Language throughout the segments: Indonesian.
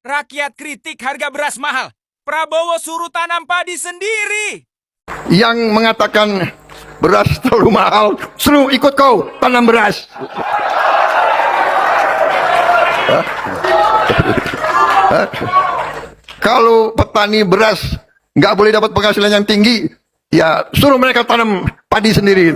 Rakyat kritik harga beras mahal. Prabowo suruh tanam padi sendiri. Yang mengatakan beras terlalu mahal, suruh ikut kau tanam beras. Kalau petani beras nggak boleh dapat penghasilan yang tinggi, ya suruh mereka tanam padi sendiri.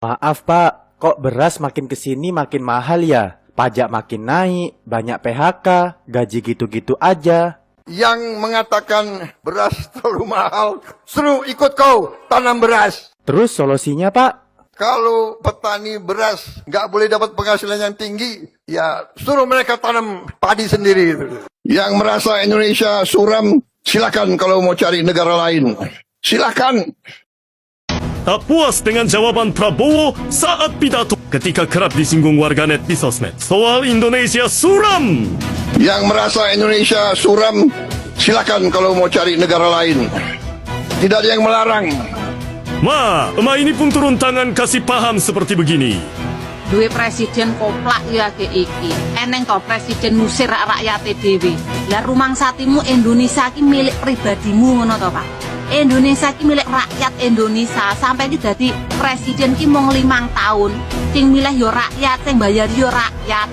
Maaf Pak, kok beras makin kesini makin mahal ya? Pajak makin naik, banyak PHK, gaji gitu-gitu aja. Yang mengatakan beras terlalu mahal, suruh ikut kau tanam beras. Terus solusinya Pak? Kalau petani beras nggak boleh dapat penghasilan yang tinggi, ya suruh mereka tanam padi sendiri. Yang merasa Indonesia suram, silakan kalau mau cari negara lain. Silakan. Tak puas dengan jawaban Prabowo saat pidato ketika kerap disinggung warganet di sosmed soal Indonesia suram. Yang merasa Indonesia suram, silakan kalau mau cari negara lain. Tidak ada yang melarang. Emak ini pun turun tangan kasih paham seperti begini. Duwe presiden koplak ya ke iki. Eneng to presiden ngusir rakyat dhewe. Lah rumangsatimu Indonesia ki milik pribadimu ngono to, Pak. Indonesia ki milik rakyat Indonesia. Sampai ki dadi presiden ki mung 5 tahun. Sing milih yo rakyat, sing bayar yo rakyat.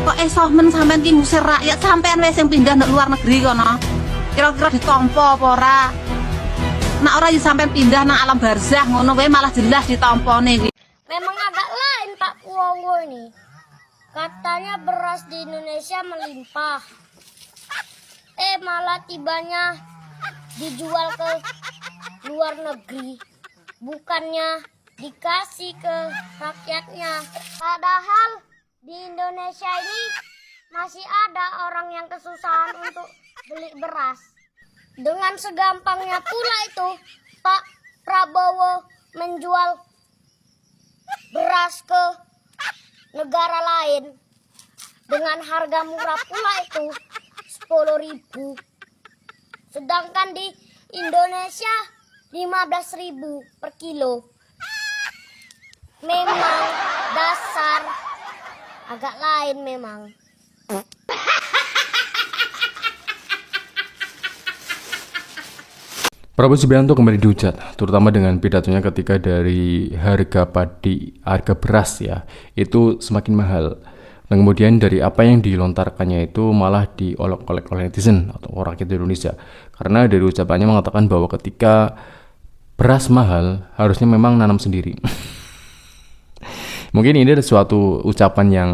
Kok men sampean ki ngusir rakyat, sampean wis sing pindah nang luar negeri kono. Kira-kira ditampa apa ora? Nek ora yo sampean pindah nang alam barzah ngono wae malah jelas ditampane. Memang agak lain Pak Prabowo ini. Katanya beras di Indonesia melimpah. Malah tibanya dijual ke luar negeri. Bukannya dikasih ke rakyatnya. Padahal di Indonesia ini masih ada orang yang kesusahan untuk beli beras. Dengan segampangnya pula itu Pak Prabowo menjual beras ke negara lain dengan harga murah pula itu 10.000. Sedangkan di Indonesia 15.000 per kilo. Memang dasar agak lain memang. Prabowo Subianto kembali dihujat, terutama dengan pidatonya ketika dari harga beras ya, itu semakin mahal. Dan kemudian dari apa yang dilontarkannya itu malah diolok-olek oleh netizen atau rakyat Indonesia. Karena dari ucapannya mengatakan bahwa ketika beras mahal, harusnya memang nanam sendiri. Mungkin ini ada suatu ucapan yang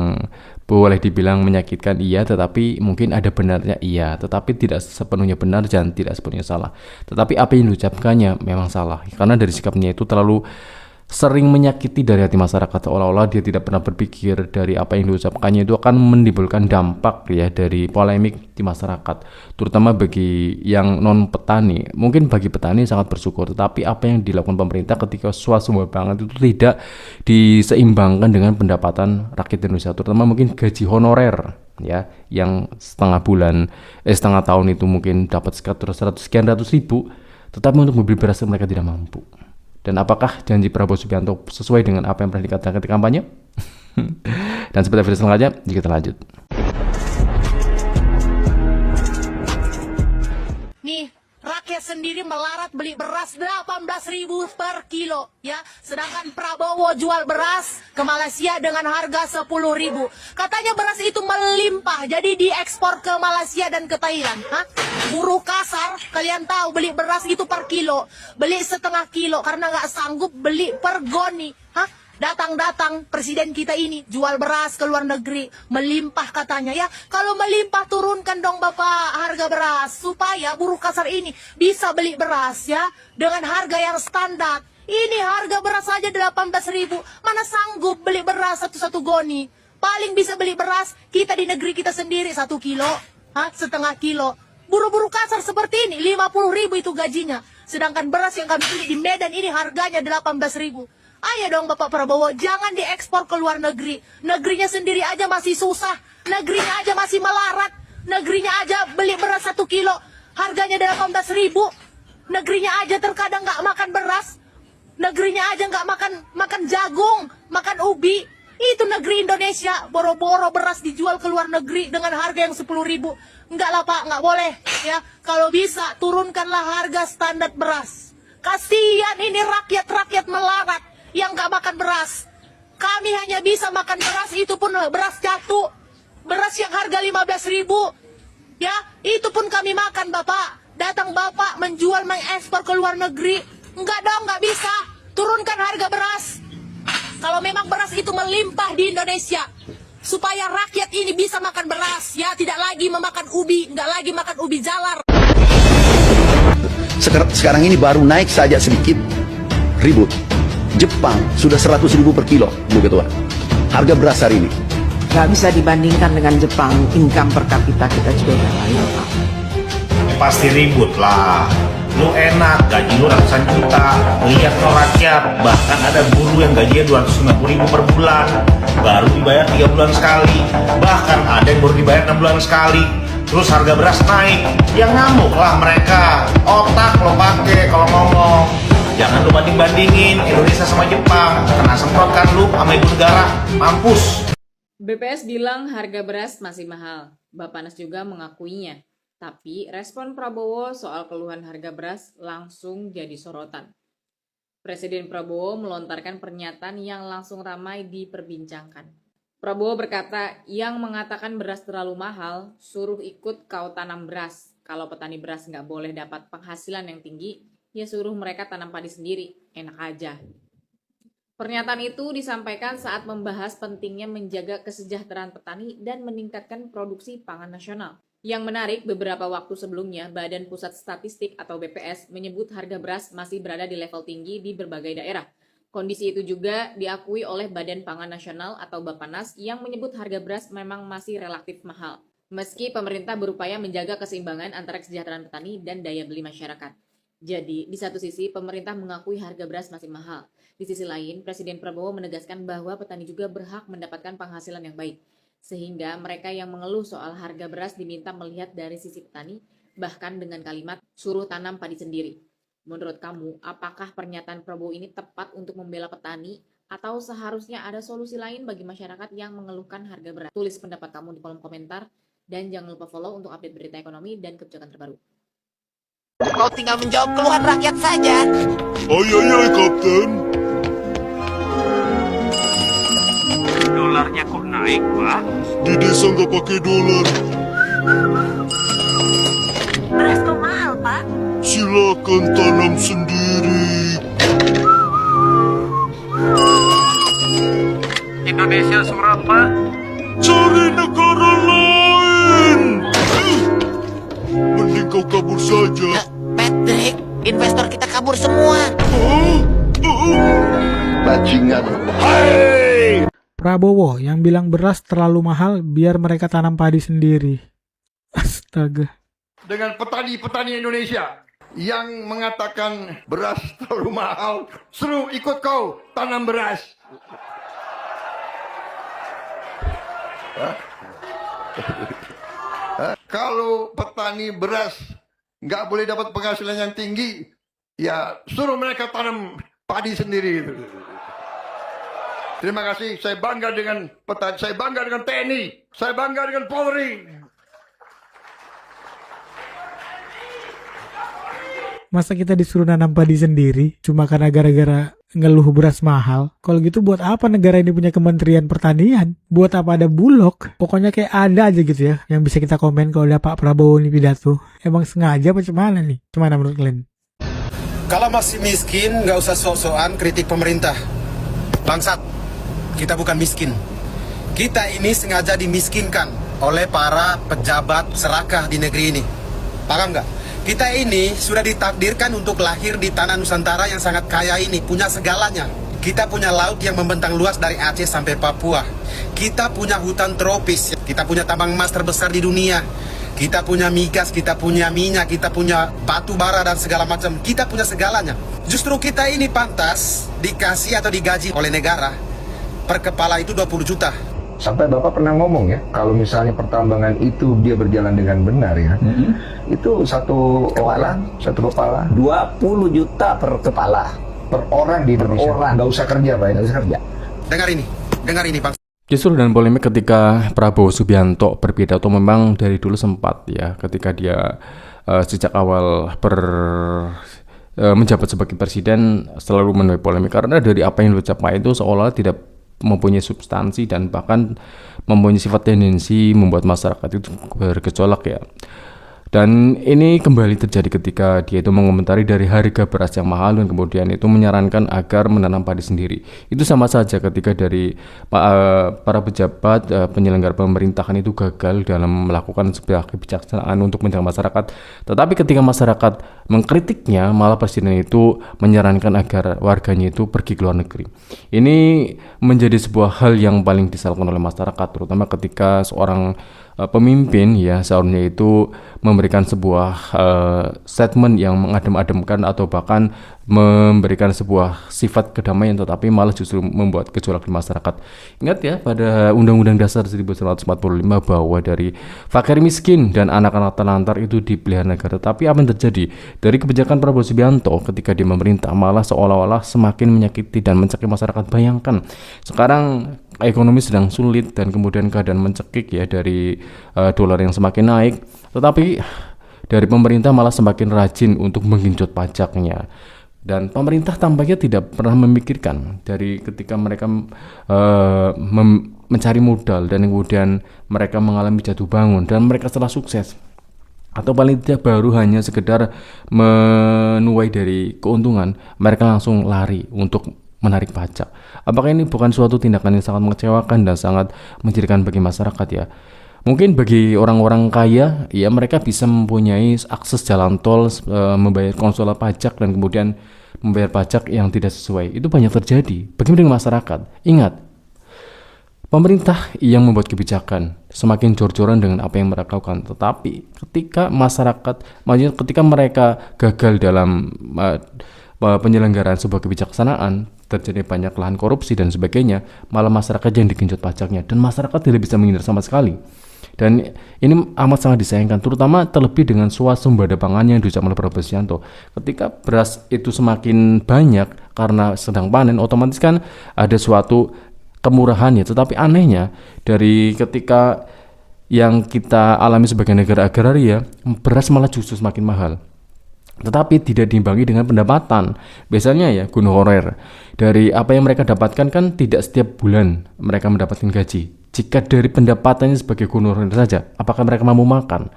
boleh dibilang menyakitkan iya, tetapi mungkin ada benarnya iya, tetapi tidak sepenuhnya benar dan tidak sepenuhnya salah. Tetapi apa yang diucapkannya memang salah, karena dari sikapnya itu terlalu sering menyakiti dari hati masyarakat, seolah-olah dia tidak pernah berpikir dari apa yang diucapkannya itu akan menimbulkan dampak ya dari polemik di masyarakat, terutama bagi yang non petani. Mungkin bagi petani sangat bersyukur, tetapi apa yang dilakukan pemerintah ketika swasembada pangan itu tidak diseimbangkan dengan pendapatan rakyat Indonesia, terutama mungkin gaji honorer ya, yang setengah tahun itu mungkin dapat sekian ratus ribu, tetapi untuk membeli beras mereka tidak mampu. Dan apakah janji Prabowo Subianto sesuai dengan apa yang pernah dikatakan di kampanye? Dan seperti video selanjutnya, kita lanjut. Nih, rakyat sendiri melarat beli beras 18.000 per kilo ya. Sedangkan Prabowo jual beras ke Malaysia dengan harga 10.000. Katanya beras itu melimpah, jadi diekspor ke Malaysia dan ke Thailand. Buruh kasar, kalian tahu beli beras itu per kilo, beli setengah kilo karena nggak sanggup beli per goni. Datang-datang presiden kita ini jual beras ke luar negeri, melimpah katanya ya. Kalau melimpah turunkan dong Bapak harga beras supaya buruh kasar ini bisa beli beras ya dengan harga yang standar. Ini harga beras saja 18.000, mana sanggup beli beras satu goni. Paling bisa beli beras kita di negeri kita sendiri 1 kilo, setengah kilo. Buruh-buruh kasar seperti ini 50.000 itu gajinya. Sedangkan beras yang kami beli di Medan ini harganya 18.000. Ayo dong Bapak Prabowo, jangan diekspor ke luar negeri. Negerinya sendiri aja masih susah, negerinya aja masih melarat, negerinya aja beli beras 1 kilo harganya 18.000. Negerinya aja terkadang nggak makan beras, negerinya aja nggak makan jagung, makan ubi. Itu negeri Indonesia, boro-boro beras dijual ke luar negeri dengan harga yang 10.000. Enggak lah Pak, enggak boleh. Ya, kalau bisa turunkanlah harga standar beras. Kasihan ini rakyat-rakyat melarat yang enggak makan beras. Kami hanya bisa makan beras, itu pun beras jatuh. Beras yang harga 15.000. Ya, itu pun kami makan Bapak. Datang Bapak menjual, mengekspor ke luar negeri. Enggak dong, enggak bisa. Turunkan harga beras. Kalau memang beras itu melimpah di Indonesia, supaya rakyat ini bisa makan beras, ya tidak lagi memakan ubi, nggak lagi makan ubi jalar. Sekarang ini baru naik saja sedikit ribut. Jepang sudah 100.000 per kilo, Bu Ketua. Harga beras hari ini. Nggak bisa dibandingkan dengan Jepang, income per kapita kita juga udah lain, Pak. Pasti ribut lah. Lu enak, gaji lu ratusan juta. Lihat no rakyat, bahkan ada buruh yang gajinya 250.000 per bulan, baru dibayar 3 bulan sekali. Bahkan ada yang baru dibayar 6 bulan sekali. Terus harga beras naik, yang ngamuk lah mereka. Otak lo pakai kalau ngomong. Jangan lu banding-bandingin Indonesia sama Jepang. Kena semprot kan lu sama ibu negara, mampus. BPS bilang harga beras masih mahal. Bappenas juga mengakuinya. Tapi respon Prabowo soal keluhan harga beras langsung jadi sorotan. Presiden Prabowo melontarkan pernyataan yang langsung ramai diperbincangkan. Prabowo berkata, yang mengatakan beras terlalu mahal, suruh ikut kau tanam beras. Kalau petani beras nggak boleh dapat penghasilan yang tinggi, ya suruh mereka tanam padi sendiri, enak aja. Pernyataan itu disampaikan saat membahas pentingnya menjaga kesejahteraan petani dan meningkatkan produksi pangan nasional. Yang menarik, beberapa waktu sebelumnya, Badan Pusat Statistik atau BPS menyebut harga beras masih berada di level tinggi di berbagai daerah. Kondisi itu juga diakui oleh Badan Pangan Nasional atau Bappenas yang menyebut harga beras memang masih relatif mahal. Meski pemerintah berupaya menjaga keseimbangan antara kesejahteraan petani dan daya beli masyarakat. Jadi, di satu sisi, pemerintah mengakui harga beras masih mahal. Di sisi lain, Presiden Prabowo menegaskan bahwa petani juga berhak mendapatkan penghasilan yang baik. Sehingga mereka yang mengeluh soal harga beras diminta melihat dari sisi petani, bahkan dengan kalimat suruh tanam padi sendiri. Menurut kamu, apakah pernyataan Prabowo ini tepat untuk membela petani atau seharusnya ada solusi lain bagi masyarakat yang mengeluhkan harga beras? Tulis pendapat kamu di kolom komentar dan jangan lupa follow untuk update berita ekonomi dan kebijakan terbaru. Kau tinggal menjawab keluhan rakyat saja. Ay, Kapten. Dolarnya kok naik, Pak? Di desa nggak pakai dolar. Beras kok mahal, Pak? Silakan tanam sendiri. Indonesia suram, Pak. Cari negara lain. Mending kau kabur saja. Patrick, investor kita kabur semua. Bajingan. Prabowo yang bilang beras terlalu mahal biar mereka tanam padi sendiri. Astaga. Dengan petani-petani Indonesia yang mengatakan beras terlalu mahal, suruh ikut kau tanam beras. Kalau petani beras nggak boleh dapat penghasilan yang tinggi, ya suruh mereka tanam padi sendiri. Terima kasih, saya bangga dengan petani, saya bangga dengan TNI, saya bangga dengan Polri. Masa kita disuruh nanam padi sendiri cuma karena gara-gara ngeluh beras mahal? Kalau gitu buat apa negara ini punya Kementerian Pertanian? Buat apa ada Bulog? Pokoknya kayak ada aja gitu ya yang bisa kita komen kalau ada Pak Prabowo ini pidato. Emang sengaja apa gimana nih? Gimana menurut kalian? Kalau masih miskin, nggak usah sok-sokan kritik pemerintah. Bangsat, kita bukan miskin. Kita ini sengaja dimiskinkan oleh para pejabat serakah di negeri ini. Paham nggak? Kita ini sudah ditakdirkan untuk lahir di tanah Nusantara yang sangat kaya ini, punya segalanya. Kita punya laut yang membentang luas dari Aceh sampai Papua. Kita punya hutan tropis, kita punya tambang emas terbesar di dunia. Kita punya migas, kita punya minyak, kita punya batu bara dan segala macam. Kita punya segalanya. Justru kita ini pantas dikasih atau digaji oleh negara. Per kepala itu 20 juta. Sampai Bapak pernah ngomong ya, kalau misalnya pertambangan itu dia berjalan dengan benar ya, itu satu kepala 20 juta per kepala. per orang di Indonesia. Nggak usah kerja Pak, nggak usah kerja. Dengar ini, Dengar ini Bang. Kisruh dan polemik ketika Prabowo Subianto berpidato memang dari dulu sempat ya, ketika dia sejak awal menjabat sebagai presiden selalu menuai polemik karena dari apa yang diucapkan itu seolah tidak mempunyai substansi dan bahkan mempunyai sifat tendensi membuat masyarakat itu bergejolak ya. Dan ini kembali terjadi ketika dia itu mengomentari dari harga beras yang mahal dan kemudian itu menyarankan agar menanam padi sendiri. Itu sama saja ketika dari para pejabat penyelenggara pemerintahan itu gagal dalam melakukan sebuah kebijaksanaan untuk menjaga masyarakat. Tetapi ketika masyarakat mengkritiknya, malah presiden itu menyarankan agar warganya itu pergi ke luar negeri. Ini menjadi sebuah hal yang paling disalahkan oleh masyarakat, terutama ketika seorang pemimpin ya seharusnya itu memberikan sebuah statement yang mengadem-ademkan atau bahkan memberikan sebuah sifat kedamaian, tetapi malah justru membuat gejolak di masyarakat. Ingat ya, pada Undang-Undang Dasar 1945 bahwa dari fakir miskin dan anak-anak terlantar itu dipelihara negara. Tapi apa yang terjadi? Dari kebijakan Prabowo Subianto ketika dia memerintah malah seolah-olah semakin menyakiti dan mencekik masyarakat. Bayangkan, sekarang ekonomi sedang sulit dan kemudian keadaan mencekik ya dari dolar yang semakin naik, tetapi dari pemerintah malah semakin rajin untuk menggenjot pajaknya. Dan pemerintah tampaknya tidak pernah memikirkan dari ketika mereka mencari modal dan kemudian mereka mengalami jatuh bangun dan mereka setelah sukses atau paling tidak baru hanya sekedar menuai dari keuntungan, mereka langsung lari untuk menarik pajak. Apakah ini bukan suatu tindakan yang sangat mengecewakan dan sangat menjadikan bagi masyarakat ya? Mungkin bagi orang-orang kaya, ya mereka bisa mempunyai akses jalan tol, membayar konsulat pajak dan kemudian membayar pajak yang tidak sesuai. Itu banyak terjadi. Bagaimana dengan masyarakat? Ingat, pemerintah yang membuat kebijakan semakin jor-joran dengan apa yang mereka lakukan. Tetapi ketika masyarakat, maksudnya ketika mereka gagal dalam penyelenggaraan sebuah kebijaksanaan, terjadi banyak lahan korupsi dan sebagainya, malah masyarakat yang digenjot pajaknya dan masyarakat tidak bisa menghindar sama sekali. Dan ini amat sangat disayangkan, terutama terlebih dengan swasembada pangan yang diucapkan oleh Prabowo Subianto. Ketika beras itu semakin banyak karena sedang panen, otomatis kan ada suatu kemurahan ya. Tetapi anehnya dari ketika yang kita alami sebagai negara agraria, beras malah justru semakin mahal. Tetapi tidak diimbangi dengan pendapatan. Biasanya ya honorer dari apa yang mereka dapatkan kan tidak setiap bulan mereka mendapatkan gaji. Jika dari pendapatannya sebagai honorer saja, apakah mereka mampu makan?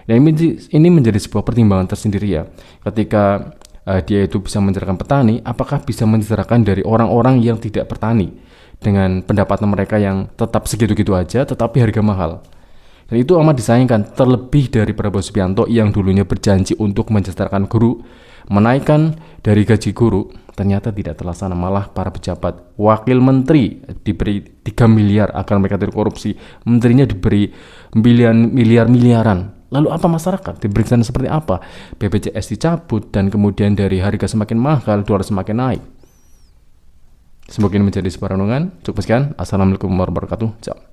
Nah, ini menjadi sebuah pertimbangan tersendiri ya. Ketika dia itu bisa mencerahkan petani, apakah bisa mencerahkan dari orang-orang yang tidak bertani dengan pendapatan mereka yang tetap segitu-gitu aja, tetapi harga mahal. Dan itu amat disayangkan, terlebih dari Prabowo Subianto yang dulunya berjanji untuk mensejahterakan guru, menaikkan dari gaji guru, ternyata tidak terlaksana. Malah para pejabat, wakil menteri diberi 3 miliar agar mereka tidak korupsi, menterinya diberi miliaran. Lalu apa masyarakat? Diberikan seperti apa? BPJS dicabut dan kemudian dari harga semakin mahal, dolar semakin naik. Semoga ini menjadi sebuah renungan. Cukup sekian. Assalamualaikum warahmatullahi wabarakatuh. Ciao.